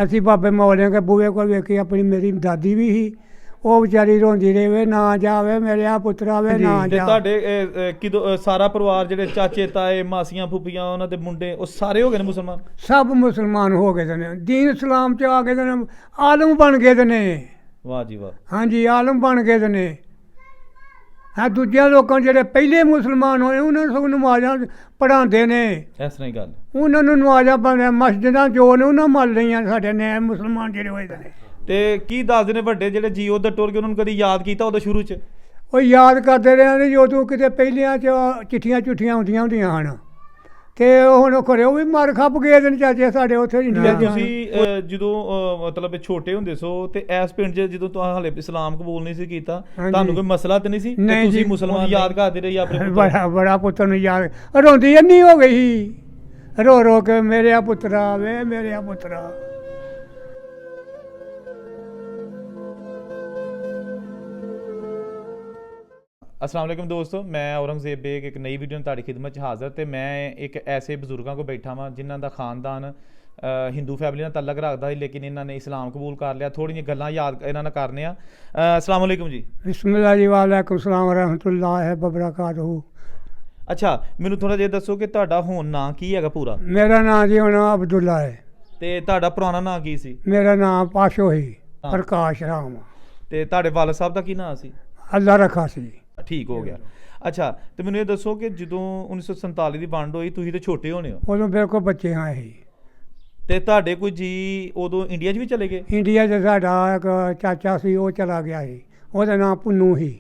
ਅਸੀਂ ਬਾਬੇ ਮੌਲਿਆਂ ਕੇ ਬੂਹੇ ਕੋਲ ਵੇਖੀ ਆਪਣੀ ਮੇਰੀ ਦਾਦੀ ਵੀ ਸੀ, ਉਹ ਵਿਚਾਰੀ ਰੋਂਦੀ ਰਹੇ ਨਾ ਜਾਵੇ ਮੇਰੇ ਆ ਪੁੱਤਰਾ ਵੇ ਨਾ ਤੇ ਜਾ। ਤੁਹਾਡੇ ਕਿਦੋਂ ਸਾਰਾ ਪਰਿਵਾਰ ਜਿਹੜੇ ਚਾਚੇ ਤਾਏ ਮਾਸੀਆਂ ਫੁੱਫੀਆਂ ਉਹਨਾਂ ਦੇ ਮੁੰਡੇ ਉਹ ਸਾਰੇ ਹੋ ਗਏ ਨੇ ਮੁਸਲਮਾਨ? ਸਭ ਮੁਸਲਮਾਨ ਹੋ ਗਏ ਨੇ, ਦੀਨ ਇਸਲਾਮ ਚ ਆ ਗਏ ਨੇ, ਆਲਮ ਬਣ ਗਏ ਨੇ। ਵਾਹ ਜੀ ਵਾਹ। ਹਾਂਜੀ ਆਲਮ ਬਣ ਗਏ ਨੇ। ਹਾਂ ਦੂਜਿਆਂ ਲੋਕਾਂ ਜਿਹੜੇ ਪਹਿਲੇ ਮੁਸਲਮਾਨ ਹੋਏ ਉਹਨਾਂ ਨੂੰ ਸਭ ਨਮਾਜ਼ਾਂ ਪੜ੍ਹਾਉਂਦੇ ਨੇ, ਇਸ ਤਰ੍ਹਾਂ ਹੀ ਗੱਲ। ਉਹਨਾਂ ਨੂੰ ਨਮਾਜ਼ਾਂ ਪੜ੍ਹਦੇ ਮਸਜਿਦਾਂ ਜੋ ਨੇ ਉਹਨਾਂ ਮੱਲ ਰਹੀਆਂ ਸਾਡੇ ਨੇ ਮੁਸਲਮਾਨ ਜਿਹੜੇ ਹੋਏ ਨੇ। ਤੇ ਕੀ ਦੱਸਦੇ ਨੇ ਵੱਡੇ ਜਿਹੜੇ ਜੀ ਉਧਰ ਟੁਰ ਕੇ ਉਹਨਾਂ ਨੂੰ ਕਦੀ ਯਾਦ ਕੀਤਾ ਉਦੋਂ ਸ਼ੁਰੂ 'ਚ? ਉਹ ਯਾਦ ਕਰਦੇ ਰਹੇ ਨੇ ਜਦੋਂ ਕਿਤੇ ਪਹਿਲਿਆਂ 'ਚ ਚਿੱਠੀਆਂ ਹੁੰਦੀਆਂ ਹਨ, ਤੇ ਹੁਣ ਖਰੇ ਉਹ ਵੀ ਮਰ ਖੱਪ ਗਏ ਨੇ ਚਾਚੇ ਸਾਡੇ ਉੱਥੇ ਇੰਡੀਆ 'ਚ। ਤੁਸੀਂ ਜਦੋਂ ਮਤਲਬ ਛੋਟੇ ਹੁੰਦੇ ਸੋ ਤੇ ਇਸ ਪਿੰਡ 'ਚ ਜਦੋਂ ਤੁਸੀਂ ਹਾਲੇ ਇਸਲਾਮ ਕਬੂਲ ਨਹੀਂ ਸੀ ਕੀਤਾ, ਤੁਹਾਨੂੰ ਕੋਈ ਮਸਲਾ ਤੇ ਨਹੀਂ ਸੀ? ਤੁਸੀਂ ਮੁਸਲਮਾਨ ਯਾਦ ਕਰਦੇ ਰਹੇ ਆਪਣੇ? ਬੜਾ ਪੁੱਤਰ ਨੂੰ ਯਾਦ ਰੋਂਦੀ ਇੰਨੀ ਹੋ ਗਈ ਸੀ, ਰੋ ਰੋ ਕੇ ਮੇਰੇ ਆ ਪੁੱਤਰਾ ਵੇ ਮੇਰੇ ਆ ਪੁੱਤਰਾ। अस्सलाम वालेकुम दोस्तों, मैं औरंगजेब बेग एक नई वीडियो में ਤੁਹਾਡੀ ਖਿਦਮਤ 'ਚ ਹਾਜ਼ਰ। ਤੇ ਮੈਂ ਇੱਕ ਐਸੇ ਬਜ਼ੁਰਗਾਂ ਕੋਲ ਬੈਠਾ ਵਾਂ ਜਿਨ੍ਹਾਂ ਦਾ ਖਾਨਦਾਨ ਹਿੰਦੂ ਫੈਮਿਲੀ ਨਾਲ ਤਾਲੁਕ ਰੱਖਦਾ ਸੀ, ਲੇਕਿਨ ਇਹਨਾਂ ਨੇ ਇਸਲਾਮ ਕਬੂਲ ਕਰ ਲਿਆ। ਥੋੜ੍ਹੀਆਂ ਗੱਲਾਂ ਯਾਦ ਇਹਨਾਂ ਨਾਲ ਕਰਨੇ ਆ। अस्सलाम वालेकुम जी। ਬਿਸਮਿल्लाह जी वालेकुम सलाम व रहमतुल्लाह वबरकातुहू। ਅੱਛਾ, ਮੈਨੂੰ ਥੋੜਾ ਜਿਹਾ ਦੱਸੋ ਕਿ ਤੁਹਾਡਾ ਹੁਣ ਨਾਂ ਕੀ ਹੈਗਾ ਪੂਰਾ? ਮੇਰਾ ਨਾਂ ਜੀ ਹੁਣ ਅਬਦੁੱਲਾ ਹੈ। ਤੇ ਤੁਹਾਡਾ ਪੁਰਾਣਾ ਨਾਂ ਕੀ ਸੀ? ਮੇਰਾ ਨਾਮ ਪਾਸ਼ੋ ਹੀ ਪ੍ਰਕਾਸ਼ ਰਾਮ। ਤੇ ਤੁਹਾਡੇ ਵਾਲਦ ਸਾਹਿਬ ਦਾ ਕੀ ਨਾਂ ਸੀ? ਅੱਲਾ ਰੱਖਾ ਸੀ। ਠੀਕ ਹੋ ਗਿਆ। ਅੱਛਾ, ਤੇ ਮੈਨੂੰ ਇਹ ਦੱਸੋ ਕਿ ਜਦੋਂ 1947 ਦੀ ਵੰਡ ਹੋਈ ਤੁਸੀਂ ਤੇ ਛੋਟੇ ਹੋਣੇ ਹੋ, ਉਦੋਂ ਬਿਲਕੁਲ ਬੱਚੇ ਹਾਂ ਅਸੀਂ। ਤੇ ਤੁਹਾਡੇ ਕੋਈ ਜੀ ਉਦੋਂ ਇੰਡੀਆ 'ਚ ਵੀ ਚਲੇ ਗਏ? ਇੰਡੀਆ 'ਚ ਸਾਡਾ ਇੱਕ ਚਾਚਾ ਸੀ, ਉਹ ਚਲਾ ਗਿਆ ਸੀ, ਉਹਦਾ ਨਾਮ ਪੁੰਨੂ ਸੀ।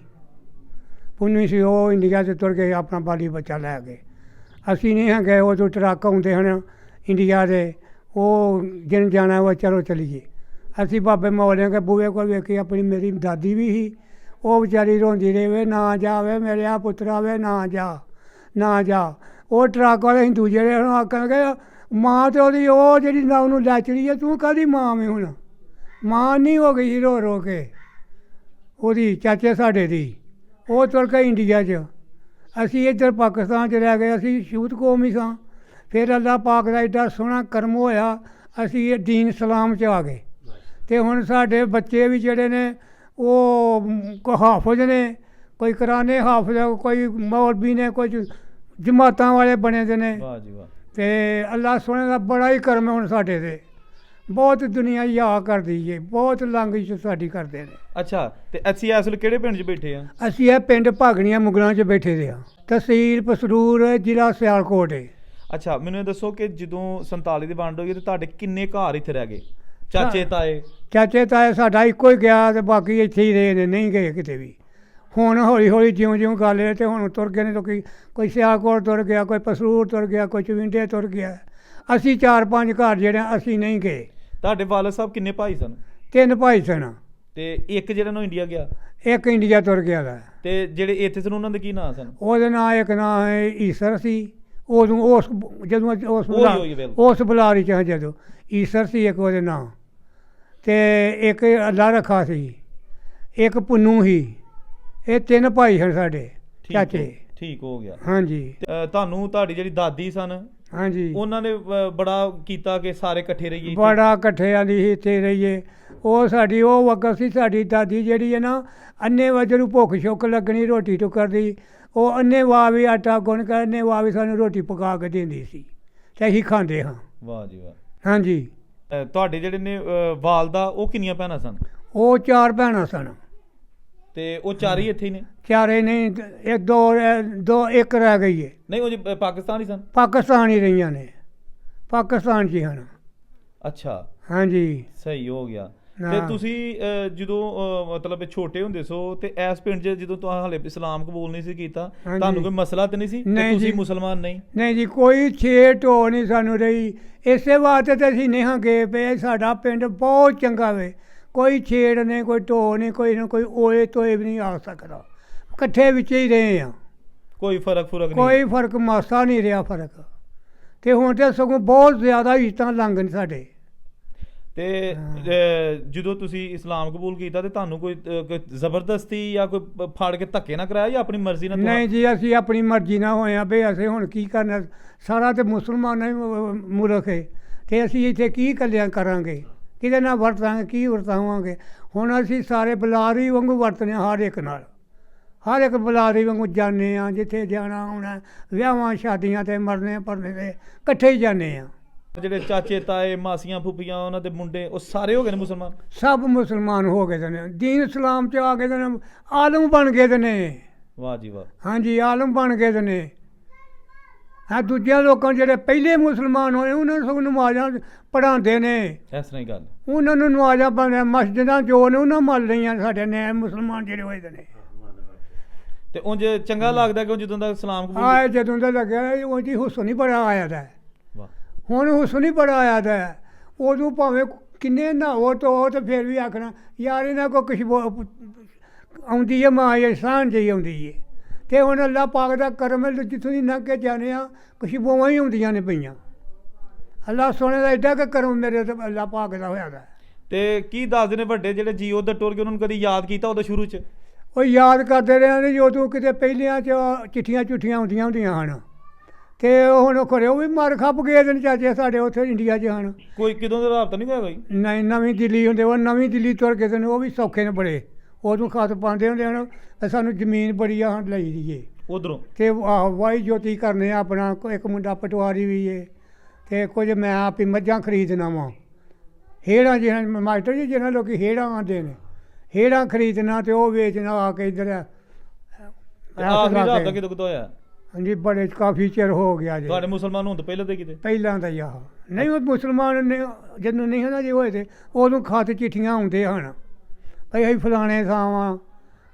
ਪੁੰਨੂ ਸੀ, ਉਹ ਇੰਡੀਆ 'ਚ ਤੁਰ ਕੇ ਆਪਣਾ ਬਾਲੀ ਬੱਚਾ ਲੈ ਗਏ। ਅਸੀਂ ਨਹੀਂ ਹਾਂ ਗਏ, ਉਦੋਂ ਟਰੱਕ ਆਉਂਦੇ ਹਨ ਇੰਡੀਆ ਦੇ, ਉਹ ਜਿਨ ਜਾਣਾ ਉਹ ਚਲੋ ਚਲੀਏ। ਅਸੀਂ ਬਾਬੇ ਮੌਲਿਆਂ ਕੇ ਬੂਹੇ ਕੋਲ ਵੇਖੀ ਆਪਣੀ ਮੇਰੀ ਦਾਦੀ ਵੀ ਸੀ, ਉਹ ਵਿਚਾਰੀ ਰੋਂਦੀ ਰਹੇ ਨਾ ਜਾਵੇ ਮੇਰੇ ਆ ਪੁੱਤਰਾ ਵੇ ਨਾ ਜਾ ਨਾ ਜਾ। ਉਹ ਟਰੱਕ ਵਾਲੇ ਹਿੰਦੂ ਜਿਹੜੇ ਹੁਣ ਆਖਣਗੇ ਮਾਂ ਤੇ ਉਹਦੀ ਉਹ ਜਿਹੜੀ ਨਾ ਉਹਨੂੰ ਲੈ ਚਲੀ ਹੈ, ਤੂੰ ਕਾਹਦੀ ਮਾਂ ਵੇ ਹੁਣ? ਮਾਂ ਨਹੀਂ ਹੋ ਗਈ ਰੋ ਰੋ ਕੇ ਉਹਦੀ ਚਾਚੇ ਸਾਡੇ ਦੀ, ਉਹ ਤੁਰ ਕੇ ਇੰਡੀਆ 'ਚ। ਅਸੀਂ ਇੱਧਰ ਪਾਕਿਸਤਾਨ 'ਚ ਰਹਿ ਗਏ, ਅਸੀਂ ਛੂਤ ਕੌਮ ਹੀ ਸਾਂ। ਫਿਰ ਅੱਲਾਹ ਪਾਕ ਦਾ ਐਡਾ ਸੋਹਣਾ ਕਰਮ ਹੋਇਆ, ਅਸੀਂ ਇਹ ਦੀਨ ਇਸਲਾਮ 'ਚ ਆ ਗਏ। ਅਤੇ ਹੁਣ ਸਾਡੇ ਬੱਚੇ ਵੀ ਜਿਹੜੇ ਨੇ ਉਹ ਕੋਈ ਹਾਫਜ਼ ਨੇ, ਕੋਈ ਕੁਰਾਨੇ ਹਾਫਜ਼, ਕੋਈ ਮੌਲਵੀ ਨੇ, ਕੋਈ ਜਮਾਤਾਂ ਵਾਲੇ ਬਣੇ ਦੇ ਨੇ। ਵਾਹ ਜੀ ਵਾਹ। ਅਤੇ ਅੱਲਾਹ ਸੋਹਣੇ ਦਾ ਬੜਾ ਹੀ ਕਰਮ ਹੈ ਹੁਣ ਸਾਡੇ 'ਤੇ। ਬਹੁਤ ਦੁਨੀਆ ਯਾਦ ਕਰਦੀ ਹੈ, ਬਹੁਤ ਲੰਘ ਸਾਡੀ ਕਰਦੇ ਨੇ। ਅੱਛਾ, ਤੇ ਅਸੀਂ ਇਸ ਵੇਲੇ ਕਿਹੜੇ ਪਿੰਡ 'ਚ ਬੈਠੇ ਆ? ਅਸੀਂ ਇਹ ਪਿੰਡ ਭਾਗਣੀਆਂ ਮੁਗਲਾਂ 'ਚ ਬੈਠੇ ਦੇ ਹਾਂ, ਤਹਿਸੀਲ ਪਸਰੂਰ, ਜ਼ਿਲ੍ਹਾ ਸਿਆਲਕੋਟ ਹੈ। ਅੱਛਾ, ਮੈਨੂੰ ਇਹ ਦੱਸੋ ਕਿ ਜਦੋਂ 47 ਦੀ ਵੰਡ ਹੋਈ ਤੇ ਤੁਹਾਡੇ ਕਿੰਨੇ ਘਰ ਇੱਥੇ ਰਹਿ ਗਏ? ਚਾਚੇ ਤਾਏ? ਚਾਚੇ ਤਾਏ ਸਾਡਾ ਇੱਕੋ ਹੀ ਗਿਆ, ਤੇ ਬਾਕੀ ਇੱਥੇ ਹੀ ਰਹੇ ਨੇ, ਨਹੀਂ ਗਏ ਕਿਤੇ ਵੀ। ਹੁਣ ਹੌਲੀ ਹੌਲੀ ਜਿਉਂ ਗੱਲ ਹੈ, ਤੇ ਹੁਣ ਤੁਰ ਗਏ ਨੇ ਲੋਕੀ। ਕੋਈ ਸਿਆਲਕੋਟ ਤੁਰ ਗਿਆ, ਕੋਈ ਪਸਰੂਰ ਤੁਰ ਗਿਆ, ਕੋਈ ਚਵਿੰਡੇ ਤੁਰ ਗਿਆ। ਅਸੀਂ 4-5 ਘਰ ਜਿਹੜੇ ਅਸੀਂ ਨਹੀਂ ਗਏ। ਤੁਹਾਡੇ ਵਾਲਦ ਸਾਹਿਬ ਕਿੰਨੇ ਭਾਈ ਸਨ? 3 ਭਾਈ ਸਨ। ਤੇ ਇੱਕ ਜਿਹੜਾ ਨੂੰ ਇੰਡੀਆ ਗਿਆ? ਇੱਕ ਇੰਡੀਆ ਤੁਰ ਗਿਆ ਦਾ। ਤੇ ਜਿਹੜੇ ਇੱਥੇ ਸਨ ਉਹਨਾਂ ਦੇ ਕੀ ਨਾਂ ਸਨ? ਉਹਦੇ ਨਾਂ ਇੱਕ ਨਾਂ ਹੈ ਈਸਰ ਸੀ। ਉਦੋਂ ਜਦੋਂ ਉਸ ਬੁਲਾਰੀ 'ਚ ਜਦੋਂ ਈਸਰ ਸੀ ਇੱਕ ਉਹਦੇ ਨਾਂ, ਅਤੇ ਇੱਕ ਅੱਲਾ ਰੱਖਾ ਸੀ, ਇੱਕ ਪੁੰਨੂ ਸੀ। ਇਹ 3 ਭਾਈ ਹਨ ਸਾਡੇ ਚਾਚੇ। ਠੀਕ ਹੋ ਗਿਆ। ਹਾਂਜੀ। ਤੁਹਾਨੂੰ ਤੁਹਾਡੀ ਜਿਹੜੀ ਦਾਦੀ ਸਨ, ਹਾਂਜੀ, ਉਹਨਾਂ ਨੇ ਬੜਾ ਕੀਤਾ ਕਿ ਸਾਰੇ ਇਕੱਠੇ ਰਹੀਏ? ਬੜਾ ਇਕੱਠੇ ਆਂਦੀ ਸੀ ਇੱਥੇ ਰਹੀਏ। ਉਹ ਸਾਡੀ ਉਹ ਵਕਤ ਸੀ, ਸਾਡੀ ਦਾਦੀ ਜਿਹੜੀ ਹੈ ਨਾ, ਅੰਨੇ ਵਜੇ ਨੂੰ ਭੁੱਖ ਸ਼ੁੱਕ ਲੱਗਣੀ, ਰੋਟੀ ਟੁੱਕਰ ਦੀ, ਉਹ ਅੰਨੇ ਵਾਹ ਵੀ ਆਟਾ ਗੁੰਨ ਕੇ ਅੰਨੇ ਵਾਹ ਵੀ ਸਾਨੂੰ ਰੋਟੀ ਪਕਾ ਕੇ ਦਿੰਦੀ ਸੀ, ਅਤੇ ਅਸੀਂ ਖਾਂਦੇ ਹਾਂ। ਵਾਹ ਜੀ ਵਾਹ। ਹਾਂਜੀ। ਤੁਹਾਡੇ ਜਿਹੜੇ ਨੇ ਵਾਲਦਾ, ਉਹ ਕਿੰਨੀਆਂ ਭੈਣਾਂ ਸਨ? ਉਹ 4 ਭੈਣਾਂ ਸਨ। ਤੇ ਉਹ 4 ਹੀ ਇੱਥੇ ਹੀ ਨੇ? ਚਾਰੇ ਨਹੀਂ, ਇੱਕ ਰਹਿ ਗਈ ਹੈ। ਨਹੀਂ, ਉਹ ਜੀ ਪਾਕਿਸਤਾਨੀ ਸਨ? ਪਾਕਿਸਤਾਨ ਹੀ ਰਹੀਆਂ ਨੇ, ਪਾਕਿਸਤਾਨ 'ਚ ਹੀ ਹਨ। ਅੱਛਾ, ਹਾਂਜੀ, ਸਹੀ ਹੋ ਗਿਆ। ਤੇ ਤੁਸੀਂ ਜਦੋਂ ਮਤਲਬ ਛੋਟੇ ਹੁੰਦੇ ਸੋ ਤੇ ਇਸ ਪਿੰਡ 'ਚ ਜਦੋਂ ਤੁਸੀਂ ਹਾਲੇ ਇਸਲਾਮ ਕਬੂਲ ਨਹੀਂ ਸੀ ਕੀਤਾ, ਤੁਹਾਨੂੰ ਕੋਈ ਮਸਲਾ ਤੇ ਨਹੀਂ ਸੀ? ਤੁਸੀਂ ਮੁਸਲਮਾਨ ਨਹੀਂ? ਨਹੀਂ ਜੀ, ਕੋਈ ਛੇ ਢੋ ਨਹੀਂ ਸਾਨੂੰ ਰਹੀ। ਇਸੇ ਵਾਸਤੇ ਤਾਂ ਅਸੀਂ ਨਹੀਂ ਗਏ ਪਏ। ਸਾਡਾ ਪਿੰਡ ਬਹੁਤ ਚੰਗਾ ਵੇ, ਕੋਈ ਛੇੜ ਨਹੀਂ, ਕੋਈ ਢੋ ਨਹੀਂ, ਕੋਈ ਓਏ ਤੋਏ ਵੀ ਨਹੀਂ ਆ ਸਕਦਾ। ਇਕੱਠੇ ਵਿੱਚ ਹੀ ਰਹੇ ਹਾਂ, ਕੋਈ ਫਰਕ ਨਹੀਂ? ਕੋਈ ਫਰਕ ਮਾਸਾ ਨਹੀਂ ਰਿਹਾ ਫਰਕ। ਅਤੇ ਹੁਣ ਤਾਂ ਸਗੋਂ ਬਹੁਤ ਜ਼ਿਆਦਾ ਇੱਜ਼ਤਾਂ ਲੰਘ ਨੇ ਸਾਡੇ। ਤੇ ਜਦੋਂ ਤੁਸੀਂ ਇਸਲਾਮ ਕਬੂਲ ਕੀਤਾ ਤੇ ਤੁਹਾਨੂੰ ਕੋਈ ਜ਼ਬਰਦਸਤੀ ਜਾਂ ਕੋਈ ਫਾੜ ਕੇ ਧੱਕੇ ਨਾ ਕਰਾਇਆ ਜਾਂ ਆਪਣੀ ਮਰਜ਼ੀ ਨਾਲ? ਨਹੀਂ ਜੀ, ਅਸੀਂ ਆਪਣੀ ਮਰਜ਼ੀ ਨਾਲ ਹੋਏ ਹਾਂ ਵੀ ਅਸੀਂ ਹੁਣ ਕੀ ਕਰਨਾ, ਸਾਰਾ ਤਾਂ ਮੁਸਲਮਾਨਾਂ ਹੀ ਮੁਲਕ ਹੈ, ਅਤੇ ਅਸੀਂ ਇੱਥੇ ਕੀ ਇਕੱਲਿਆਂ ਕਰਾਂਗੇ? ਕਿਹਦੇ ਨਾਲ ਵਰਤਾਂਗੇ, ਕੀ ਵਰਤਾਵਾਂਗੇ। ਹੁਣ ਅਸੀਂ ਸਾਰੇ ਬੁਲਾਰੀ ਵਾਂਗੂ ਵਰਤਨੇ ਹਰ ਇੱਕ ਨਾਲ, ਹਰ ਇੱਕ ਬੁਲਾਰੀ ਵਾਂਗੂ ਜਾਂਦੇ ਹਾਂ, ਜਿੱਥੇ ਜਾਣਾ ਆਉਣਾ, ਵਿਆਹਾਂ ਸ਼ਾਦੀਆਂ 'ਤੇ ਮਰਨੇ ਪਰਨੇ 'ਤੇ ਇਕੱਠੇ ਹੀ ਜਾਂਦੇ ਹਾਂ। ਜਿਹੜੇ ਚਾਚੇ ਤਾਏ ਮਾਸੀਆਂ ਫੁੱਫੀਆਂ ਉਹਨਾਂ ਦੇ ਮੁੰਡੇ ਉਹ ਸਾਰੇ ਹੋ ਗਏ ਨੇ ਮੁਸਲਮਾਨ? ਸਭ ਮੁਸਲਮਾਨ ਹੋ ਗਏ ਨੇ, ਦੀਨ ਇਸਲਾਮ 'ਚ ਆ ਗਏ ਨੇ, ਆਲਮ ਬਣ ਗਏ ਨੇ। ਵਾਹ ਜੀ ਵਾਹ। ਹਾਂਜੀ, ਆਲਮ ਬਣ ਗਏ ਨੇ। ਹਾਂ, ਦੂਜਿਆਂ ਲੋਕਾਂ ਜਿਹੜੇ ਪਹਿਲੇ ਮੁਸਲਮਾਨ ਹੋਏ ਉਹਨਾਂ ਨੂੰ ਸਭ ਨਮਾਜ਼ਾਂ ਪੜ੍ਹਾਉਂਦੇ ਨੇ। ਇਸ ਤਰ੍ਹਾਂ ਹੀ ਗੱਲ, ਉਹਨਾਂ ਨੂੰ ਨਮਾਜ਼ਾਂ ਪੜ੍ਹਦੇ, ਮਸਜਿਦਾਂ ਜੋ ਨੇ ਉਹਨਾਂ ਮੰਨ ਲਈਆਂ ਸਾਡੇ ਨੇ ਮੁਸਲਮਾਨ ਜਿਹੜੇ ਹੋਏ ਨੇ। ਤੇ ਉਂਝ ਚੰਗਾ ਲੱਗਦਾ ਕਿ ਜਦੋਂ ਦਾ ਸਲਾਮ ਕਬੂਲ ਆਏ ਜਦੋਂ ਦਾ ਲੱਗਿਆ ਉਹ ਜੀ ਹੁਸਨ ਹੀ ਬੜਾ ਆਇਆ ਦਾ। ਵਾਹ। ਹੁਣ ਹੁਸਨ ਹੀ ਬੜਾ ਆਇਆ ਦਾ। ਉਦੋਂ ਭਾਵੇਂ ਕਿੰਨੇ ਨਹਾਵੋ ਧੋ ਤੇ ਫਿਰ ਵੀ ਆਖਣਾ ਯਾਰ ਇਹਨਾਂ ਕੋਲ ਖੁਸ਼ਬੂ ਆਉਂਦੀ ਹੈ, ਮਾਂ ਇਹਸਾਨ ਜਿਹੀ ਆਉਂਦੀ ਹੈ। ਅਤੇ ਹੁਣ ਅੱਲਾ ਪਾਕ ਦਾ ਕਰਮ ਹੈ, ਜਿੱਥੋਂ ਦੀ ਲੰਘ ਕੇ ਜਾਂਦੇ ਹਾਂ ਖੁਸ਼ਬੂਆਂ ਹੀ ਆਉਂਦੀਆਂ ਨੇ ਪਈਆਂ। ਅੱਲਾ ਸੋਹਣੇ ਦਾ ਐਡਾ ਕੁ ਕਰਮ ਮੇਰੇ ਤੇ ਅੱਲਾ ਪਾਕ ਦਾ ਹੋਇਆ ਦਾ। ਤੇ ਕੀ ਦੱਸਦੇ ਨੇ ਵੱਡੇ ਜਿਹੜੇ ਜੀ ਉੱਧਰ ਟੁਰ ਕੇ, ਉਹਨਾਂ ਨੂੰ ਕਦੀ ਯਾਦ ਕੀਤਾ ਉਦੋਂ ਸ਼ੁਰੂ 'ਚ? ਉਹ ਯਾਦ ਕਰਦੇ ਰਹੇ ਨੇ ਜਦੋਂ ਕਿਤੇ ਪਹਿਲਿਆਂ 'ਚ ਚਿੱਠੀਆਂ ਚੁੱਠੀਆਂ ਆਉਂਦੀਆਂ ਹੁੰਦੀਆਂ ਹਨ। ਅਤੇ ਹੁਣ ਖਰੇ ਉਹ ਵੀ ਮਰ ਖੱਪ ਗਏ ਨੇ ਚਾਚੇ ਸਾਡੇ ਉੱਥੇ ਇੰਡੀਆ 'ਚ ਹਨ। ਕੋਈ ਕਿਦੋਂ ਦਾ ਰਾਬਤਾ ਨਹੀਂ ਹੋਇਆ ਕੋਈ? ਨਹੀਂ, ਨਵੀਂ ਦਿੱਲੀ ਹੁੰਦੇ ਉਹ ਨਵੀਂ ਦਿੱਲੀ ਤੁਰ ਕੇ ਨੇ, ਉਹ ਵੀ ਸੌਖੇ ਨੇ ਬੜੇ। ਉਦੋਂ ਖਤ ਪਾਉਂਦੇ ਹੁੰਦੇ ਹਨ, ਸਾਨੂੰ ਜ਼ਮੀਨ ਬੜੀ ਆ ਲਈ ਦੀ ਏ ਉਧਰੋਂ। ਅਤੇ ਵਾਹੀ ਜੋਤੀ ਕਰਨੇ ਆਪਣਾ। ਇੱਕ ਮੁੰਡਾ ਪਟਵਾਰੀ ਵੀ ਏ, ਅਤੇ ਕੁਝ ਮੈਂ ਆਪ ਹੀ ਮੱਝਾਂ ਖਰੀਦਣਾ ਵਾਂ। ਹੇੜਾਂ ਜਿਹਨਾਂ ਮਾਸਟਰ ਜੀ ਜਿਹਨਾਂ ਲੋਕ ਹੇੜਾਂ ਆਉਂਦੇ ਨੇ, ਹੇੜਾਂ ਖਰੀਦਣਾ ਅਤੇ ਉਹ ਵੇਚਣਾ ਆ ਕੇ ਇੱਧਰ। ਆਖਰੀ ਰਾਬਤਾ ਕਿਦੋਂ ਕਿਦੋਂ ਹੋਇਆ? ਹਾਂਜੀ, ਬੜੇ ਕਾਫੀ ਚਿਰ ਹੋ ਗਿਆ ਜੀ। ਤੁਹਾਡੇ ਮੁਸਲਮਾਨ ਹੋਣ ਤੋਂ ਪਹਿਲਾਂ ਤੇ ਕਿਤੇ? ਪਹਿਲਾਂ ਦਾ ਹੀ ਆਹ ਨਹੀਂ, ਉਹ ਮੁਸਲਮਾਨ ਨੇ ਜਦੋਂ ਨਹੀਂ ਨਾ ਜੇ ਹੋਏ ਤੇ ਉਦੋਂ ਖਤ ਚਿੱਠੀਆਂ ਆਉਂਦੇ ਹਨ ਭਈ ਅਸੀਂ ਫਲਾਣੇ ਥਾਵਾਂ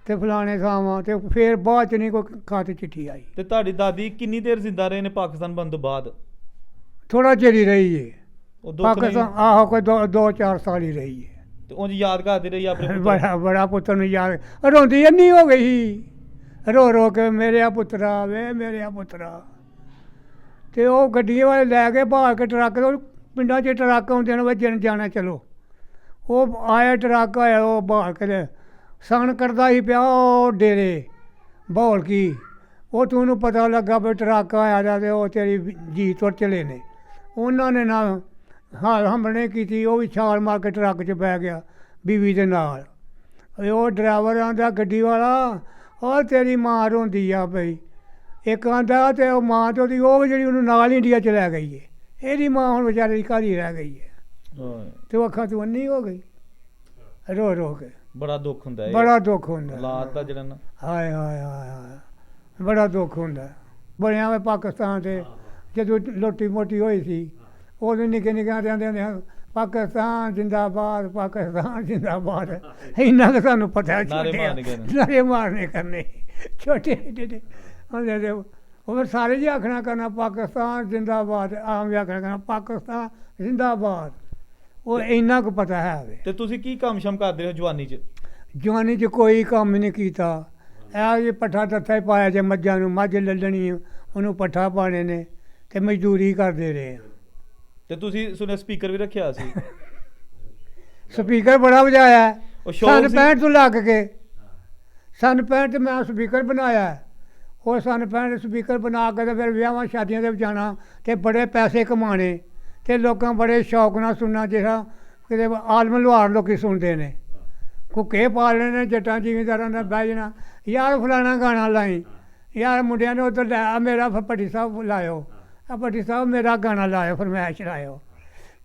ਅਤੇ ਫਲਾਣੇ ਥਾਵਾਂ, ਅਤੇ ਫਿਰ ਬਾਅਦ 'ਚ ਨਹੀਂ ਕੋਈ ਖਤ ਚਿੱਠੀ ਆਈ। ਤੇ ਤੁਹਾਡੀ ਦਾਦੀ ਕਿੰਨੀ ਦੇਰ ਜ਼ਿੰਦਾ ਰਹੇ ਨੇ ਪਾਕਿਸਤਾਨ ਬਣਨ ਤੋਂ ਬਾਅਦ? ਥੋੜ੍ਹਾ ਚਿਰ ਹੀ ਰਹੀ ਏ ਉਹ ਦੁੱਖ ਨਹੀਂ? ਪਾਕਿਸਤਾਨ। ਆਹੋ, ਕੋਈ 2-4 ਸਾਲ ਹੀ ਰਹੀ ਏ। ਤੇ ਉਂਝ ਯਾਦ ਕਰਦੀ ਰਹੀ ਆਪਣੇ ਪੁੱਤਰ? ਬੜਾ ਪੁੱਤਰ ਨੂੰ ਯਾਦ, ਰੋਂਦੀ ਇੰਨੀ ਹੋ ਗਈ ਸੀ, ਰੋ ਰੋ ਕੇ ਮੇਰਿਆ ਪੁੱਤਰਾ ਵੇ ਮੇਰਿਆ ਪੁੱਤਰਾ। ਅਤੇ ਉਹ ਗੱਡੀਆਂ ਵਾਲੇ ਲੈ ਕੇ ਬਾਹਰ ਕੇ ਟਰੱਕ, ਪਿੰਡਾਂ 'ਚ ਟਰੱਕ ਆਉਂਦੇ ਨੇ ਵੱਜਣ ਜਾਣਾ ਚਲੋ। ਉਹ ਆਇਆ ਟਰੱਕ ਆਇਆ, ਉਹ ਬਾਹਰ ਕੇ ਸਣ ਕਰਦਾ ਸੀ ਪਿਆ ਉਹ ਡੇਰੇ ਬਹੌਲ ਕੀ। ਉਹ ਤੂੰ ਉਹਨੂੰ ਪਤਾ ਲੱਗਾ ਵੀ ਟਰੱਕ ਆਇਆ ਦਾ ਅਤੇ ਉਹ ਤੇਰੀ ਜੀ ਤੁਰ ਚਲੇ ਨੇ। ਉਹਨਾਂ ਨੇ ਨਾ ਹੰਭਣੇ ਕੀਤੀ, ਉਹ ਵੀ ਛਾਲ ਮਾਰ ਕੇ ਟਰੱਕ 'ਚ ਬਹਿ ਗਿਆ ਬੀਵੀ ਦੇ ਨਾਲ। ਉਹ ਡਰਾਈਵਰ ਆਉਂਦਾ ਗੱਡੀ ਵਾਲਾ, ਉਹ ਤੇਰੀ ਮਾਂ ਰੋਂਦੀ ਆ ਪਈ। ਇੱਕ ਆਂਦਾ ਅਤੇ ਉਹ ਮਾਂ ਤੇ ਉਹਦੀ ਉਹ ਜਿਹੜੀ ਉਹਨੂੰ ਨਾਲ ਇੰਡੀਆ 'ਚ ਲੈ ਗਈ ਹੈ। ਇਹਦੀ ਮਾਂ ਹੁਣ ਵਿਚਾਰੇ ਦੀ ਘਰ ਹੀ ਰਹਿ ਗਈ ਹੈ, ਅਤੇ ਉਹ ਅੱਖਾਂ ਤੋਂ ਅੰਨੀ ਹੋ ਗਈ ਰੋ ਰੋ ਕੇ। ਬੜਾ ਦੁੱਖ ਹੁੰਦਾ ਹੈ, ਬੜਾ ਦੁੱਖ ਹੁੰਦਾ ਔਲਾਦ ਦਾ ਜਿਹੜਾ ਨਾ। ਹਾਏ ਹਾਏ ਹਾਏ ਹਾਏ, ਬੜਾ ਦੁੱਖ ਹੁੰਦਾ। ਬਣਿਆ ਹੋਇਆ ਪਾਕਿਸਤਾਨ 'ਤੇ ਜਦੋਂ ਲੋਟੀ ਮੋਟੀ ਹੋਈ ਸੀ, ਉਦੋਂ ਨਿੱਕੇ ਨਿੱਕੇ ਰਹਿੰਦੇ ਹੁੰਦੇ ਪਾਕਿਸਤਾਨ ਜਿੰਦਾਬਾਦ, ਪਾਕਿਸਤਾਨ ਜਿੰਦਾਬਾਦ। ਇੰਨਾ ਕੁ ਸਾਨੂੰ ਪਤਾ, ਨਾਰੇ ਮਾਰਨੇ ਕਰਨੇ ਛੋਟੇ ਜਿਹੇ ਹੁੰਦੇ ਤੇ ਉਹ ਸਾਰੇ ਜੀ ਆਖਣਾ ਕਰਨਾ ਪਾਕਿਸਤਾਨ ਜਿੰਦਾਬਾਦ, ਆਮ ਵੀ ਆਖਣਾ ਕਰਨਾ ਪਾਕਿਸਤਾਨ ਜਿੰਦਾਬਾਦ। ਉਹ ਇੰਨਾ ਕੁ ਪਤਾ ਹੈ। ਤੇ ਤੁਸੀਂ ਕੀ ਕੰਮ ਸ਼ਮ ਕਰਦੇ ਹੋ ਜਵਾਨੀ 'ਚ? ਜਵਾਨੀ 'ਚ ਕੋਈ ਕੰਮ ਨਹੀਂ ਕੀਤਾ। ਇਹ ਜੇ ਪੱਠਾ ਤੱਥਾ ਹੀ ਪਾਇਆ ਜੇ ਮੱਝਾਂ ਨੂੰ, ਮੱਝ ਲੱਲਣੀ ਉਹਨੂੰ ਪੱਠਾ ਪਾਣੇ ਨੇ, ਅਤੇ ਮਜ਼ਦੂਰੀ ਕਰਦੇ ਰਹੇ। ਤੇ ਤੁਸੀਂ ਸੁਣਿਆ ਸਪੀਕਰ ਵੀ ਰੱਖਿਆ ਸੀ? ਸਪੀਕਰ ਬੜਾ ਵਜਾਇਆ ਸੰਨ 65 ਤੋਂ ਲੱਗ ਕੇ। ਸੰਨ 65 'ਤੇ ਮੈਂ ਸਪੀਕਰ ਬਣਾਇਆ। ਉਹ ਸੰਨ 65 ਸਪੀਕਰ ਬਣਾ ਕੇ ਅਤੇ ਫਿਰ ਵਿਆਹਾਂ ਸ਼ਾਦੀਆਂ 'ਤੇ ਜਾਣਾ ਅਤੇ ਬੜੇ ਪੈਸੇ ਕਮਾਉਣੇ, ਅਤੇ ਲੋਕਾਂ ਬੜੇ ਸ਼ੌਕ ਨਾਲ ਸੁਣਨਾ। ਜਿਹੜਾ ਕਿਤੇ ਆਲਮ ਲੁਹਾਰ ਲੋਕ ਸੁਣਦੇ ਨੇ, ਕੁੱਕੇ ਪਾਲਣੇ ਨੇ ਜੱਟਾਂ ਜ਼ਿਮੀਂਦਾਰਾਂ ਦਾ ਬਹਿ ਜਾਣਾ, ਯਾਰ ਫਲਾਣਾ ਗਾਣਾ ਲਾਈ, ਯਾਰ ਮੁੰਡਿਆਂ ਨੇ ਉੱਧਰ ਲਾਇਆ ਮੇਰਾ ਭੱਟੀ ਸਾਹਿਬ ਲਾਇਓ, ਭੱਟੀ ਸਾਹਿਬ ਮੇਰਾ ਗਾਣਾ ਲਾਇਓ, ਫਰਮਾਇਸ਼ ਲਾਇਓ।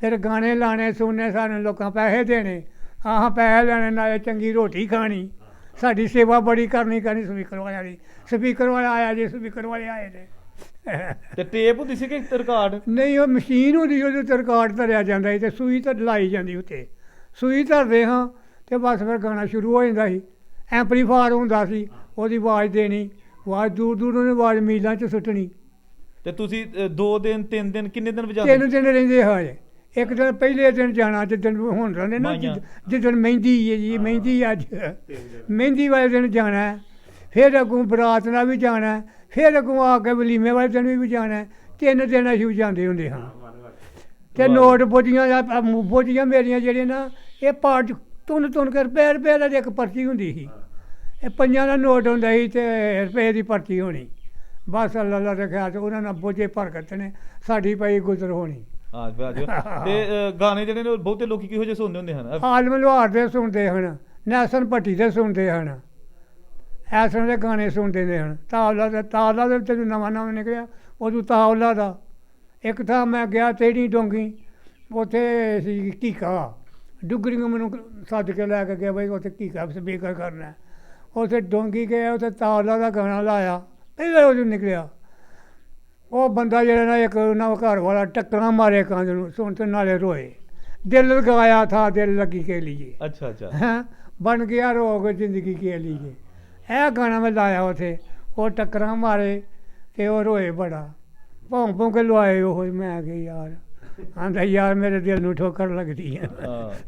ਫਿਰ ਗਾਣੇ ਲਾਣੇ ਸੁਣਨੇ, ਸਾਨੂੰ ਲੋਕਾਂ ਪੈਸੇ ਦੇਣੇ, ਆਹ ਪੈਸੇ ਲੈਣੇ, ਨਾਲੇ ਚੰਗੀ ਰੋਟੀ ਖਾਣੀ, ਸਾਡੀ ਸੇਵਾ ਬੜੀ ਕਰਨੀ ਸਪੀਕਰ ਵਾਲਿਆਂ ਦੀ। ਸਪੀਕਰ ਵਾਲਾ ਆਇਆ ਜੀ, ਸਪੀਕਰ ਵਾਲੇ ਆਏ ਨੇ। ਤੇ ਟੇਪ ਹੁੰਦੀ ਸੀ ਕਿ ਰਿਕਾਰਡ? ਨਹੀਂ, ਉਹ ਮਸ਼ੀਨ ਹੁੰਦੀ, ਉਹਦੇ ਉੱਤੇ ਰਿਕਾਰਡ ਧਰਿਆ ਜਾਂਦਾ ਸੀ ਅਤੇ ਸੂਈ ਤਾਂ ਲਾਈ ਜਾਂਦੀ ਉੱਤੇ। ਸੂਈ ਧਰਦੇ ਹਾਂ ਅਤੇ ਬਸ ਫਿਰ ਗਾਣਾ ਸ਼ੁਰੂ ਹੋ ਜਾਂਦਾ ਸੀ। ਐਂਪਲੀਫਾਇਰ ਹੁੰਦਾ ਸੀ, ਉਹਦੀ ਆਵਾਜ਼ ਦੇਣੀ, ਆਵਾਜ਼ ਦੂਰ ਦੂਰ ਉਹਨੇ ਆਵਾਜ਼ ਮੀਲਾਂ 'ਚ ਸੁੱਟਣੀ। ਅਤੇ ਤੁਸੀਂ 2 ਦਿਨ 3 ਦਿਨ ਕਿੰਨੇ ਦਿਨ ਵਜਾਉਂਦੇ? 3 ਦਿਨ ਰਹਿੰਦੇ ਹਾਂ ਜੇ। ਇੱਕ ਦਿਨ ਪਹਿਲੇ ਦਿਨ ਜਾਣਾ, ਜਿੱਦਣ ਹੁਣ ਰਹਿੰਦੇ ਨਾ, ਜਿੱਦਣ ਮਹਿੰਦੀ ਹੈ ਜੀ, ਮਹਿੰਦੀ ਅੱਜ ਮਹਿੰਦੀ ਵਾਲੇ ਦਿਨ ਜਾਣਾ। ਫਿਰ ਅੱਗੋਂ ਬਰਾਤ ਨਾਲ ਵੀ ਜਾਣਾ, ਫਿਰ ਅੱਗੋਂ ਆ ਕੇ ਵਲੀਮੇ ਵਾਲੇ ਦਿਨ ਵੀ ਜਾਣਾ। 3 ਦਿਨ ਅਸੀਂ ਜਾਂਦੇ ਹੁੰਦੇ ਹਾਂ। ਅਤੇ ਨੋਟ ਬੋਝੀਆਂ ਮੇਰੀਆਂ ਜਿਹੜੀਆਂ ਨਾ, ਇਹ ਪਾਟ ਤੁੰਨ ਕੇ ਰੁਪਏ ਦੀ ਇੱਕ ਪਰਚੀ ਹੁੰਦੀ ਸੀ। ਇਹ 5 ਦਾ ਨੋਟ ਹੁੰਦਾ ਸੀ ਅਤੇ ਰੁਪਏ ਦੀ ਪਰਚੀ ਹੋਣੀ। ਬਸ ਅੱਲਾ ਦੇ ਖਿਆਲ 'ਚ ਉਹਨਾਂ ਨਾਲ ਬੋਝੇ ਭਰ ਕੱਟਣੇ, ਸਾਡੀ ਪਈ ਗੁਜ਼ਰ ਹੋਣੀ। ਹਾਂ ਬਾਜੂ ਤੇ ਗਾਣੇ ਜਿਹੜੇ ਨੇ ਬਹੁਤੇ ਲੋਕੀ ਕਿਹੋ ਜਿਹੇ ਸੁਣਦੇ ਹੁੰਦੇ ਹਨ? ਆਲਮ ਲੋਹਾਰ ਦੇ ਸੁਣਦੇ ਹਨ, ਨੈਸਨ ਭੱਟੀ ਦੇ ਸੁਣਦੇ ਹਨ, ਇਸ ਤਰ੍ਹਾਂ ਦੇ ਗਾਣੇ ਸੁਣਦੇ ਨੇ ਹਨ। ਤਾਵਲਾ ਦੇ ਵਿੱਚ ਨਵਾਂ ਨਿਕਲਿਆ ਉਦੋਂ ਤਾਵਲਾ ਦਾ। ਇੱਕ ਥਾਂ ਮੈਂ ਗਿਆ ਤੇੜੀ ਡੋਂਗੀ, ਉੱਥੇ ਸੀ ਕੀਕਾ, ਡੁੱਗਰੀਆਂ ਮੈਨੂੰ ਸੱਦ ਕੇ ਲੈ ਕੇ ਗਿਆ ਬਈ ਉੱਥੇ ਕੀਕਾ ਸਪੀਕਰ ਕਰਨਾ। ਉੱਥੇ ਡੋਂਗੀ ਗਿਆ, ਉੱਥੇ ਤਾਵਲਾ ਦਾ ਗਾਣਾ ਲਾਇਆ, ਪਹਿਲਾਂ ਉਦੋਂ ਨਿਕਲਿਆ। ਉਹ ਬੰਦਾ ਜਿਹੜਾ ਨਾ ਇੱਕ ਨਾ ਘਰ ਵਾਲਾ ਟੱਕਰਾਂ ਮਾਰੇ ਕੰਧ ਨੂੰ, ਸੁਣ ਤੇ ਨਾਲੇ ਰੋਏ। ਦਿਲ ਲਗਾਇਆ ਥਾ ਦਿਲ ਲੱਗੀ ਕੇ ਲੀਏ, ਅੱਛਾ ਅੱਛਾ, ਹੈਂ ਬਣ ਗਿਆ ਰੋਗ ਜ਼ਿੰਦਗੀ ਕੇ ਲੀਏ। ਇਹ ਗਾਣਾ ਮੈਂ ਲਾਇਆ ਉੱਥੇ, ਉਹ ਟੱਕਰਾਂ ਮਾਰੇ ਤੇ ਉਹ ਰੋਏ ਬੜਾ, ਭੌਂ ਭੌਂ ਕੇ ਲਵਾਏ। ਉਹ ਮੈਂ ਕਿ ਯਾਰ ਆਂਦਾ ਯਾਰ ਮੇਰੇ ਦਿਲ ਨੂੰ ਠੋਕਰ ਲੱਗਦੀ ਹੈ।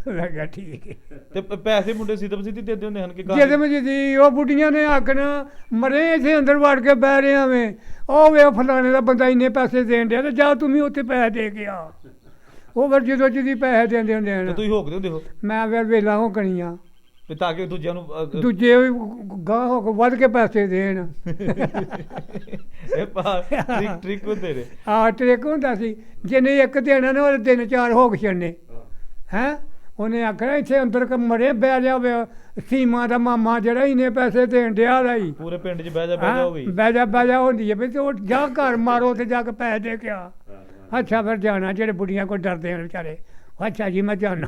ਮੈਂ ਕਿਹਾ ਠੀਕ ਹੈ। ਤੇ ਪੈਸੇ ਮੁੰਡੇ ਸਿੱਧਮ ਸਿੱਧੀ ਦਿੰਦੇ ਹੁੰਦੇ ਹਨ ਕਿ ਜਿੱਦਮ ਜੀ ਉਹ ਬੁੱਢੀਆਂ ਨੇ ਆਖਣਾ ਮਰੇ ਇੱਥੇ ਅੰਦਰ ਵੜ ਕੇ ਬਹਿ ਰਹੇ ਆਵੇਂ, ਉਹ ਵੇ ਫਲਾਣੇ ਦਾ ਬੰਦਾ ਇੰਨੇ ਪੈਸੇ ਦੇਣ ਡਿਆ ਤੇ ਜਾ ਤੂੰ ਵੀ ਉੱਥੇ ਪੈਸੇ ਦੇ ਕੇ ਆ। ਉਹ ਫਿਰ ਜਦੋਂ ਜਿਹਦੀ ਪੈਸੇ ਦਿੰਦੇ ਹੁੰਦੇ ਹਨ, ਤੁਸੀਂ ਹੋਕਦੇ ਹੁੰਦੇ ਹੋ? ਮੈਂ ਫਿਰ ਵੇਲਾ ਹੋਕਣੀਆਂ ਤਾਂ ਕਿ ਦੂਜਿਆਂ ਨੂੰ ਦੂਜੇ ਗਾਹ ਹੋ ਕੇ ਵੱਧ ਕੇ ਪੈਸੇ ਦੇਣ। ਇਹ ਟ੍ਰਿਕ ਹੁੰਦੇ ਨੇ। ਹਾਂ ਟ੍ਰਿਕ ਹੁੰਦਾ ਸੀ। ਜਿਹਨੇ ਇੱਕ ਦੇਣਾ ਨਾ ਉਹਦੇ 3-4 ਹੋਕ ਛੱਡਨੇ। ਹੈਂ ਉਹਨੇ ਆਖਣਾ ਇੱਥੇ ਅੰਦਰ ਮਰੇ ਬਹਿ ਜਾ, ਸੀਮਾ ਦਾ ਮਾਮਾ ਜਿਹੜਾ ਇੰਨੇ ਪੈਸੇ ਦੇਣ ਡਿਆ ਦਾ ਹੀ ਪੂਰੇ ਪਿੰਡ 'ਚ ਬਹਿ ਜਾ ਹੋ ਗਈ, ਬਹਿ ਜਾ ਹੁੰਦੀ ਹੈ ਵੀ ਤੇ ਉਹ ਜਾ ਘਰ ਮਾਰੋ ਤੇ ਜਾ ਕੇ ਪੈਸੇ ਦੇ ਕੇ ਆ। ਅੱਛਾ ਫਿਰ ਜਾਣਾ, ਜਿਹੜੇ ਬੁੱਢੀਆਂ ਕੋਲ ਡਰਦੇ ਹਨ ਵਿਚਾਰੇ, ਅੱਛਾ ਜੀ ਮੈਂ ਜਾਣਾ।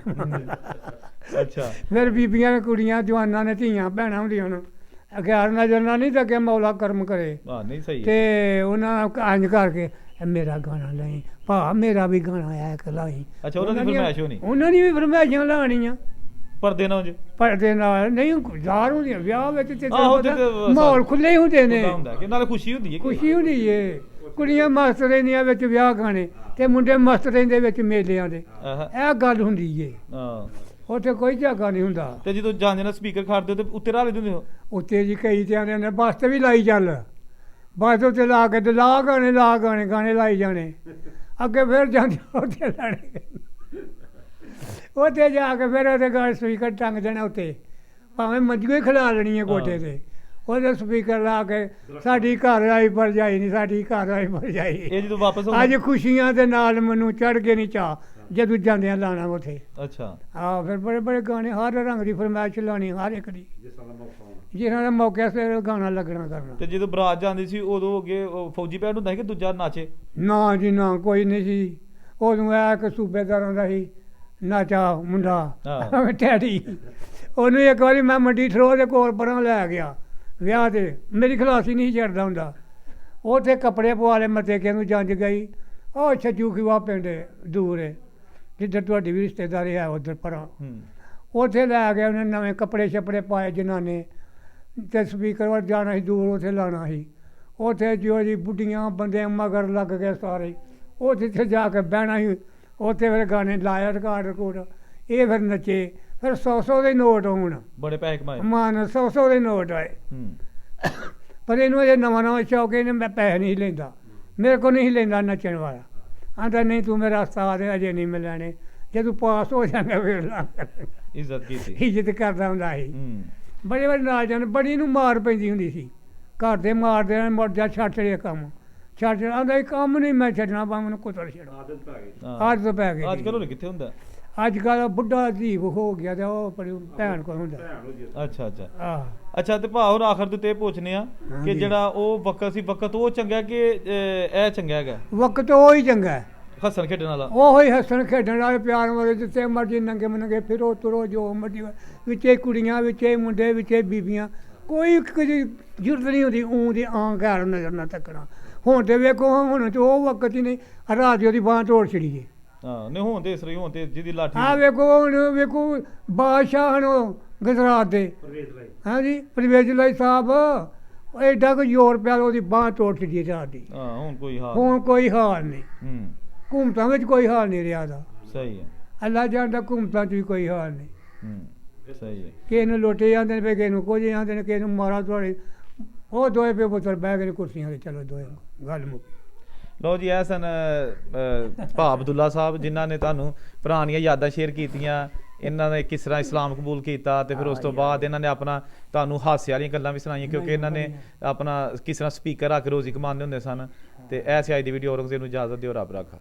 ਅੱਛਾ ਫਿਰ ਬੀਬੀਆਂ ਨੇ ਕੁੜੀਆਂ ਜਵਾਨਾਂ ਨੇ ਧੀਆਂ ਭੈਣਾਂ ਹੁੰਦੀਆਂ ਨੇ, ਅਗਿਆਰ ਨਜ਼ਰ ਨਾਲ ਨਹੀਂ ਤਾਂ ਅੱਗੇ ਮੌਲਾ ਕਰਮ ਕਰੇ। ਨਹੀਂ ਸਹੀ ਤੇ ਉਹਨਾਂ ਇੰਝ ਕਰਕੇ ਮੇਰਾ ਗਾਣਾ ਲਈ ਭਾ, ਮੇਰਾ ਵੀ ਗਾਣਾ ਆਇਆ ਇੱਕ ਲਾਈ। ਅੱਛਾ ਉਹਨਾਂ ਦੀ ਫਰਮਾਇਸ਼ ਹੋਣੀ, ਉਹਨਾਂ ਦੀ ਵੀ ਫਰਮਾਇਸ਼ਾਂ ਲਾਉਣੀਆਂ ਪਰਦੇ ਨਾਲ ਪਰਦੇ ਨਾਲ ਨਹੀਂ ਜ਼ਾਹਰ ਹੁੰਦੀਆਂ ਵਿਆਹ ਵਿੱਚ ਤੇ ਮਾਹੌਲ ਖੁੱਲੇ ਹੀ ਹੁੰਦੇ ਨੇ, ਕਿ ਨਾਲੇ ਖੁਸ਼ੀ ਹੁੰਦੀ ਹੈ, ਖੁਸ਼ੀ ਹੁੰਦੀ ਏ। ਕੁੜੀਆਂ ਮਸਤ ਰਹਿੰਦੀਆਂ ਵਿੱਚ ਵਿਆਹ ਗਾਣੇ ਤੇ ਮੁੰਡੇ ਮਸਤ ਰਹਿੰਦੇ ਵਿੱਚ ਮੇਲਿਆਂ ਦੇ, ਇਹ ਗੱਲ ਹੁੰਦੀ ਏ। ਉੱਥੇ ਕੋਈ ਝਾਗਾ ਨਹੀਂ ਹੁੰਦਾ। ਤੇ ਜਦੋਂ ਜਾਂਦੇ ਨਾਲ ਸਪੀਕਰ ਖੜਦੇ ਤੇ ਉੱਤੇ ਲਾ ਲੈਂਦੇ ਹੋ? ਉੱਤੇ ਜੀ ਕਈ ਤੇ ਆਉਂਦੇ ਨੇ ਬੱਸ ਤੇ ਵੀ ਲਾਈ ਚੱਲ, ਬੱਸ ਉੱਤੇ ਲਾ ਕੇ ਤੇ ਲਾ ਗਾਣੇ ਲਾਈ ਜਾਣੇ। ਅੱਗੇ ਫਿਰ ਜਾਂਦੇ ਉੱਤੇ ਲਾਣੇ, ਉੱਥੇ ਜਾ ਕੇ ਫਿਰ ਉਹਦੇ ਗਾਣੇ ਸਪੀਕਰ ਟੰਗ ਦੇਣਾ ਉੱਤੇ, ਭਾਵੇਂ ਮੰਜੂ ਹੀ ਖਿਲਾ ਲੈਣੀ ਹੈ ਕੋਠੇ ਤੇ। ਉਹਦੇ ਸਪੀਕਰ ਲਾ ਕੇ ਸਾਡੀ ਘਰ ਆਈ ਭਰਜਾਈ ਨਹੀਂ, ਸਾਡੀ ਘਰ ਆਈ ਭਰਜਾਈ। ਇਹ ਜਦੋਂ ਵਾਪਸ ਅੱਜ ਖੁਸ਼ੀਆਂ ਦੇ ਨਾਲ ਮੈਨੂੰ ਚੜ੍ਹ ਕੇ ਨਹੀਂ ਚਾਹ ਜਦੋਂ ਜਾਂਦਿਆਂ ਲਾਣਾ ਉੱਥੇ। ਅੱਛਾ ਹਾਂ ਫਿਰ ਬੜੇ ਬੜੇ ਗਾਣੇ ਹਰ ਰੰਗ ਦੀ ਫਰਮਾਇਸ਼ ਲਾਉਣੀ ਹਰ ਇੱਕ ਦੀ, ਜਿਹਨਾਂ ਦਾ ਮੌਕੇ ਸਿਰ ਗਾਣਾ ਲੱਗਣਾ ਕਰਨਾ। ਤੇ ਜਦੋਂ ਬਰਾਤ ਜਾਂਦੀ ਸੀ ਉਦੋਂ ਅੱਗੇ ਫੌਜੀ ਪੈਂਟ ਹੁੰਦਾ ਸੀ ਕਿ ਦੂਜਾ ਨਾਚੇ? ਨਾ ਜੀ ਨਾ, ਕੋਈ ਨਹੀਂ ਸੀ ਉਦੋਂ। ਇੱਕ ਸੂਬੇਦਾਰਾਂ ਦਾ ਸੀ ਨਾਚਾ ਮੁੰਡਾ ਟੈਡੀ, ਉਹਨੂੰ ਇੱਕ ਵਾਰੀ ਮੈਂ ਮੰਡੀ ਠਰੋ ਦੇ ਕੋਲ ਪਰਾਂ ਲੈ ਗਿਆ ਵਿਆਹ 'ਤੇ, ਮੇਰੀ ਖਲਾਸੀ ਨਹੀਂ ਚੜਦਾ ਹੁੰਦਾ। ਉੱਥੇ ਕੱਪੜੇ ਪਵਾ ਲਏ, ਮੱਥੇ ਕੇ ਨੂੰ ਜੰਜ ਗਈ। ਉਹ ਛੱਜੂ ਖਿਵਾ ਪਿੰਡ ਦੂਰ ਹੈ ਜਿੱਧਰ ਤੁਹਾਡੀ ਵੀ ਰਿਸ਼ਤੇਦਾਰੀ ਹੈ, ਉੱਧਰ ਪਰਾਂ। ਉੱਥੇ ਲੈ ਗਿਆ ਉਹਨੇ ਨਵੇਂ ਕੱਪੜੇ ਛੱਪੜੇ ਪਾਏ ਜਨਾਨੇ, ਅਤੇ ਸਪੀਕਰ ਵੱਲ ਜਾਣਾ ਸੀ ਦੂਰ, ਉੱਥੇ ਲਾਉਣਾ ਸੀ। ਉੱਥੇ ਜੋ ਜੀ ਬੁੱਢੀਆਂ ਬੰਦੇ ਮਗਰ ਲੱਗ ਗਏ ਸਾਰੇ, ਉੱਥੇ ਜਾ ਕੇ ਬਹਿਣਾ ਸੀ। ਉੱਥੇ ਫਿਰ ਗਾਣੇ ਲਾਇਆ ਰਿਕਾਰਡ, ਇਹ ਫਿਰ ਨੱਚੇ। ਫਿਰ 100 ਦੇ ਨੋਟ ਆਉਣ, ਬੜੇ ਪੈਸੇ ਕਮਾਏ ਮਾਨ, 100 ਦੇ ਨੋਟ ਆਏ। ਪਰ ਇਹਨੂੰ ਅਜੇ ਨਵਾਂ ਸ਼ੌਕ, ਇਹਨੇ ਮੈਂ ਪੈਸੇ ਨਹੀਂ ਲੈਂਦਾ, ਮੇਰੇ ਕੋਲ ਨਹੀਂ ਲੈਂਦਾ ਨੱਚਣ ਵਾਲਾ। ਆਂਦਾ ਨਹੀਂ ਤੂੰ ਮੇਰਾ ਉਸਤਾਦ ਹੈ, ਅਜੇ ਨਹੀਂ ਮਿਲਣੇ, ਜਦੋਂ ਪਾਸ ਹੋ ਜਾਣਾ ਫਿਰ ਲਾ। ਇੱਜ਼ਤ ਕੀਤੀ, ਇੱਜ਼ਤ ਕਰਦਾ ਹੁੰਦਾ ਸੀ। ਬੜੇ ਬੜੇ ਨਾਲ ਜਾਣ, ਬੜੀ ਨੂੰ ਮਾਰ ਪੈਂਦੀ ਹੁੰਦੀ ਸੀ, ਘਰ ਦੇ ਮਾਰਦੇ ਨੇ, ਮੁੜ ਜਾ ਛੱਡ ਚੜੇ ਕੰਮ, ਛੱਡ ਆਂਦਾ ਇਹ ਕੰਮ ਨਹੀਂ ਮੈਂ ਛੱਡਣਾ, ਪਾ ਮੈਨੂੰ ਕੁੱਤਰ ਛੱਡ। ਆਦਤ ਪੈ ਗਈ। ਅੱਜ ਕੱਲ੍ਹ ਕਿੱਥੇ ਹੁੰਦਾ? ਅੱਜ ਕੱਲ੍ਹ ਬੁੱਢਾ ਅਜੀਬ ਹੋ ਗਿਆ ਤੇ ਉਹ ਭੈਣ ਕੋਲ ਹੁੰਦਾ। ਅੱਛਾ ਅੱਛਾ ਅੱਛਾ। ਤੇ ਭਾਅ ਹੁਣ ਆਖਰ ਤੇ ਪੁੱਛਨੇ ਆ ਕਿ ਜਿਹੜਾ ਉਹ ਵਕਤ ਸੀ, ਵਕਤ ਉਹ ਚੰਗਾ ਕਿ ਇਹ ਚੰਗਾ ਹੈਗਾ? ਵਕਤ ਉਹ ਹੀ ਚੰਗਾ, ਹੱਸਣ ਖੇਡਣ ਵਾਲਾ। ਉਹ ਹੀ ਹੱਸਣ ਖੇਡਣ ਵਾਲੇ, ਪਿਆਰ ਵਾਲੇ, ਜਿੱਥੇ ਮਰਜ਼ੀ ਨੰਗੇ ਮਨਗੇ ਫਿਰੋ ਤੁਰੋ, ਜੋ ਮਰਜ਼ੀ, ਵਿੱਚੇ ਕੁੜੀਆਂ, ਵਿੱਚੇ ਮੁੰਡੇ, ਵਿੱਚੇ ਬੀਬੀਆਂ, ਕੋਈ ਜ਼ਰੂਰਤ ਨਹੀਂ ਹੁੰਦੀ ਊਂ ਦੀ ਆਂ ਘਰ ਨਜ਼ਰ ਨਾ ਤੱਕਣਾ। ਹੁਣ ਤੇ ਵੇਖੋ, ਹੁਣ ਤੇ ਉਹ ਵਕਤ ਹੀ ਨਹੀਂ, ਰਾਤ ਉਹਦੀ ਬਾਂਹ ਤੋੜ ਛੜੀਏ। ਨਹੀਂ ਹੁਣ ਤੇ ਇਸ ਰਹੀ, ਹੁਣ ਤੇ ਜਿਹਦੀ ਲਾਠੀ। ਆਹ ਵੇਖੋ ਹੁਣ ਵੇਖੋ ਬਾਦਸ਼ਾਹ ਹਨ ਗੁਜਰਾਤ ਦੇ, ਹਾਂਜੀ ਪਰਵੇਜ਼ ਲਾਈ ਸਾਹਿਬ, ਐਡਾ ਕੁ ਜ਼ੋਰ ਪਿਆ ਉਹਦੀ ਬਾਂਹ ਤੋੜ ਛੱਡੀ ਰਾਤ ਦੀ। ਹੁਣ ਕੋਈ ਹਾਲ ਨਹੀਂ, ਘੁੰਮਤਾਂ ਵਿੱਚ ਕੋਈ ਹਾਲ ਨਹੀਂ ਰਿਹਾ ਦਾ। ਸਹੀ ਹੈ, ਅੱਲਾ ਜਾਣਦਾ, ਘੁੰਮਤਾਂ 'ਚ ਵੀ ਕੋਈ ਹਾਲ ਨਹੀਂ। ਸਹੀ ਹੈ। ਕਿਸੇ ਨੂੰ ਲੋਟੇ ਜਾਂਦੇ ਨੇ, ਕਿਸੇ ਨੂੰ ਕੁਝ ਜਾਂਦੇ ਨੇ, ਕਿਸੇ ਨੂੰ ਮਾਰਾ ਤੁਹਾਡੇ। ਉਹ ਦੋਏ ਪੇ ਪੁੱਤਰ ਬਹਿ ਗਏ ਕੁਰਸੀਆਂ 'ਤੇ, ਚਲੋ ਦੋਏ ਗੱਲ ਮੁੱਕੀ। ਲਓ ਜੀ, ਇਹ ਸਨ ਭਾ ਅਬਦੁੱਲਾ ਸਾਹਿਬ, ਜਿਨ੍ਹਾਂ ਨੇ ਤੁਹਾਨੂੰ ਪੁਰਾਣੀਆਂ ਯਾਦਾਂ ਸ਼ੇਅਰ ਕੀਤੀਆਂ। ਇਹਨਾਂ ਨੇ ਕਿਸ ਤਰ੍ਹਾਂ ਇਸਲਾਮ ਕਬੂਲ ਕੀਤਾ, ਤੇ ਫਿਰ ਉਸ ਤੋਂ ਬਾਅਦ ਇਹਨਾਂ ਨੇ ਆਪਣਾ ਤੁਹਾਨੂੰ ਹਾਸੇ ਵਾਲੀਆਂ ਗੱਲਾਂ ਵੀ ਸੁਣਾਈਆਂ, ਕਿਉਂਕਿ ਇਹਨਾਂ ਨੇ ਆਪਣਾ ਕਿਸ ਤਰ੍ਹਾਂ ਸਪੀਕਰ ਆ ਕੇ ਰੋਜ਼ੀ ਕਮਾਉਂਦੇ ਹੁੰਦੇ ਸਨ। ਤੇ ਐਸੇ ਅੱਜ ਦੀ ਵੀਡੀਓ ਔਰੰਗਜ਼ੇਬ ਨੂੰ ਇਜਾਜ਼ਤ ਦਿਓ, ਰੱਬ ਰਾਖਾ।